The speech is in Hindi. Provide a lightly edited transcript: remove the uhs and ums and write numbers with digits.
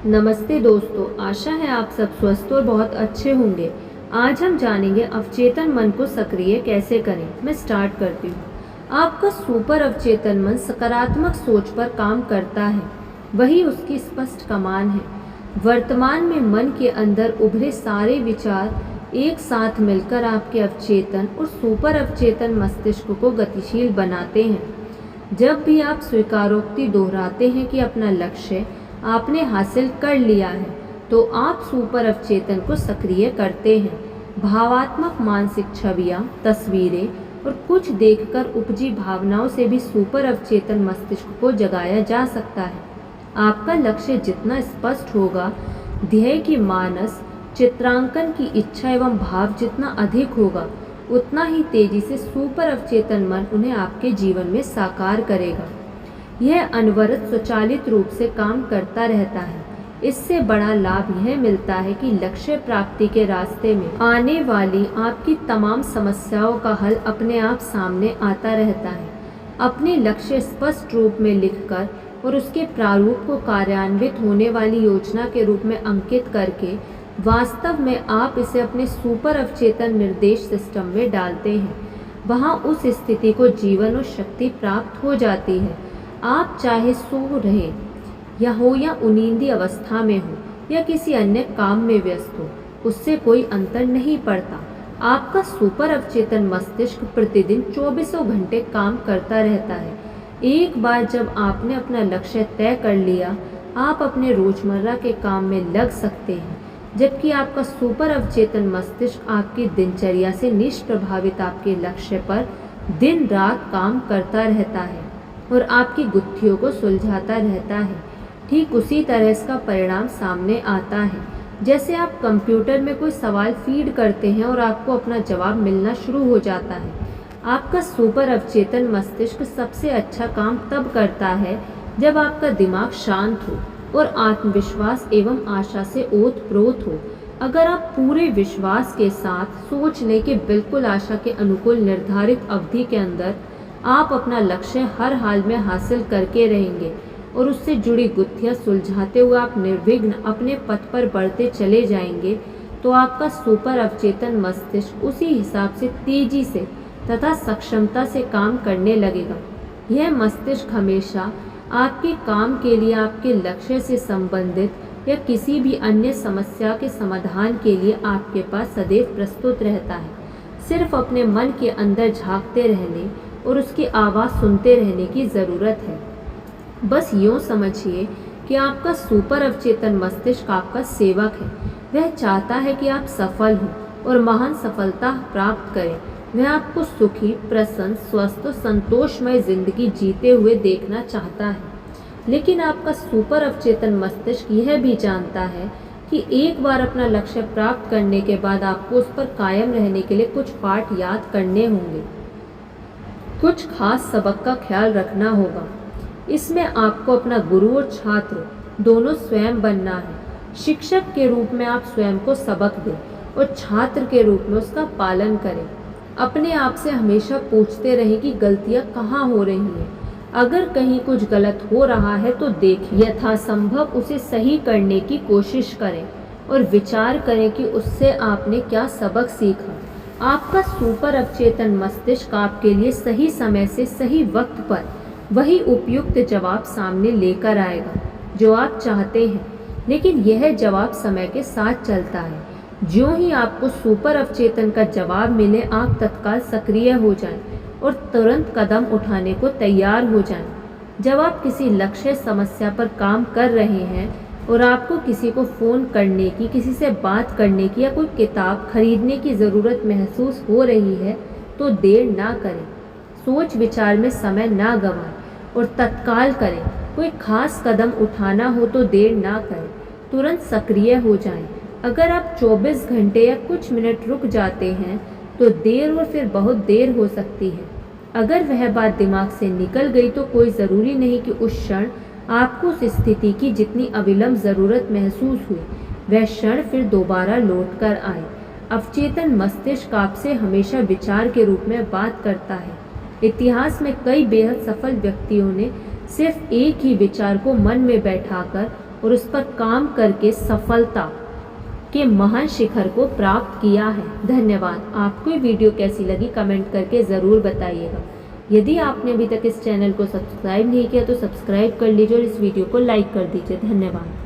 नमस्ते दोस्तों, आशा है आप सब स्वस्थ और बहुत अच्छे होंगे। आज हम जानेंगे अवचेतन मन को सक्रिय कैसे करें। मैं स्टार्ट करती हूँ। आपका सुपर अवचेतन मन सकारात्मक सोच पर काम करता है, वही उसकी स्पष्ट कमान है। वर्तमान में मन के अंदर उभरे सारे विचार एक साथ मिलकर आपके अवचेतन और सुपर अवचेतन मस्तिष्क को गतिशील बनाते हैं। जब भी आप स्वीकारोक्ति दोहराते हैं कि अपना लक्ष्य आपने हासिल कर लिया है, तो आप सुपर अवचेतन को सक्रिय करते हैं। भावात्मक मानसिक छवियां, तस्वीरें और कुछ देखकर उपजी भावनाओं से भी सुपर अवचेतन मस्तिष्क को जगाया जा सकता है। आपका लक्ष्य जितना स्पष्ट होगा, ध्येय की मानस चित्रांकन की इच्छा एवं भाव जितना अधिक होगा, उतना ही तेजी से सुपर अवचेतन मन उन्हें आपके जीवन में साकार करेगा। यह अनवरत स्वचालित रूप से काम करता रहता है। इससे बड़ा लाभ यह मिलता है कि लक्ष्य प्राप्ति के रास्ते में आने वाली आपकी तमाम समस्याओं का हल अपने आप सामने आता रहता है। अपने लक्ष्य स्पष्ट रूप में लिखकर और उसके प्रारूप को कार्यान्वित होने वाली योजना के रूप में अंकित करके वास्तव में आप इसे अपने सुपर अवचेतन निर्देश सिस्टम में डालते हैं। वहाँ उस स्थिति को जीवन और शक्ति प्राप्त हो जाती है। आप चाहे सो रहे या उनींदी अवस्था में हो या किसी अन्य काम में व्यस्त हो, उससे कोई अंतर नहीं पड़ता। आपका सुपर अवचेतन मस्तिष्क प्रतिदिन 24 घंटे काम करता रहता है। एक बार जब आपने अपना लक्ष्य तय कर लिया, आप अपने रोजमर्रा के काम में लग सकते हैं, जबकि आपका सुपर अवचेतन मस्तिष्क आपकी दिनचर्या से निष्प्रभावित आपके लक्ष्य पर दिन रात काम करता रहता है और आपकी गुत्थियों को सुलझाता रहता है। ठीक उसी तरह इसका परिणाम सामने आता है जैसे आप कंप्यूटर में कोई सवाल फीड करते हैं और आपको अपना जवाब मिलना शुरू हो जाता है। आपका सुपर अवचेतन मस्तिष्क सबसे अच्छा काम तब करता है जब आपका दिमाग शांत हो और आत्मविश्वास एवं आशा से ओतप्रोत हो। अगर आप पूरे विश्वास के साथ सोच लें कि बिल्कुल आशा के अनुकूल निर्धारित अवधि के अंदर आप अपना लक्ष्य हर हाल में हासिल करके रहेंगे और उससे जुड़ी गुत्थियां सुलझाते हुए आप निर्विघ्न अपने पथ पर बढ़ते चले जाएंगे, तो आपका सुपर अवचेतन मस्तिष्क उसी हिसाब से तेजी से तथा सक्षमता से काम करने लगेगा। यह मस्तिष्क हमेशा आपके काम के लिए, आपके लक्ष्य से संबंधित या किसी भी अन्य समस्या के समाधान के लिए आपके पास सदैव प्रस्तुत रहता है। सिर्फ अपने मन के अंदर झांकते रहने और उसकी आवाज़ सुनते रहने की ज़रूरत है। बस यूँ समझिए कि आपका सुपर अवचेतन मस्तिष्क आपका सेवक है। वह चाहता है कि आप सफल हों और महान सफलता प्राप्त करें। वह आपको सुखी, प्रसन्न, स्वस्थ और संतोषमय जिंदगी जीते हुए देखना चाहता है। लेकिन आपका सुपर अवचेतन मस्तिष्क यह भी जानता है कि एक बार अपना लक्ष्य प्राप्त करने के बाद आपको उस पर कायम रहने के लिए कुछ पाठ याद करने होंगे, कुछ खास सबक का ख्याल रखना होगा। इसमें आपको अपना गुरु और छात्र दोनों स्वयं बनना है। शिक्षक के रूप में आप स्वयं को सबक दें और छात्र के रूप में उसका पालन करें। अपने आप से हमेशा पूछते रहें कि गलतियां कहाँ हो रही हैं। अगर कहीं कुछ गलत हो रहा है तो देखें, यथासंभव उसे सही करने की कोशिश करें और विचार करें कि उससे आपने क्या सबक सीखा। आपका सुपर अवचेतन मस्तिष्क आपके लिए सही समय से सही वक्त पर वही उपयुक्त जवाब सामने लेकर आएगा जो आप चाहते हैं, लेकिन यह जवाब समय के साथ चलता है। ज्यों ही आपको सुपर अवचेतन का जवाब मिले, आप तत्काल सक्रिय हो जाएं और तुरंत कदम उठाने को तैयार हो जाएं। जब आप किसी लक्ष्य समस्या पर काम कर रहे हैं और आपको किसी को फ़ोन करने की, किसी से बात करने की या कोई किताब खरीदने की ज़रूरत महसूस हो रही है, तो देर ना करें। सोच विचार में समय ना गंवाएं और तत्काल करें। कोई खास कदम उठाना हो तो देर ना करें, तुरंत सक्रिय हो जाएं। अगर आप 24 घंटे या कुछ मिनट रुक जाते हैं तो देर और फिर बहुत देर हो सकती है। अगर वह बात दिमाग से निकल गई तो कोई ज़रूरी नहीं कि उस क्षण आपको उस स्थिति की जितनी अविलंब ज़रूरत महसूस हुई, वह क्षण फिर दोबारा लौट कर आए। अवचेतन मस्तिष्क आपसे हमेशा विचार के रूप में बात करता है। इतिहास में कई बेहद सफल व्यक्तियों ने सिर्फ एक ही विचार को मन में बैठाकर और उस पर काम करके सफलता के महान शिखर को प्राप्त किया है। धन्यवाद। आपको ये वीडियो कैसी लगी कमेंट करके ज़रूर बताइएगा। यदि आपने अभी तक इस चैनल को सब्सक्राइब नहीं किया तो सब्सक्राइब कर लीजिए और इस वीडियो को लाइक कर दीजिए। धन्यवाद।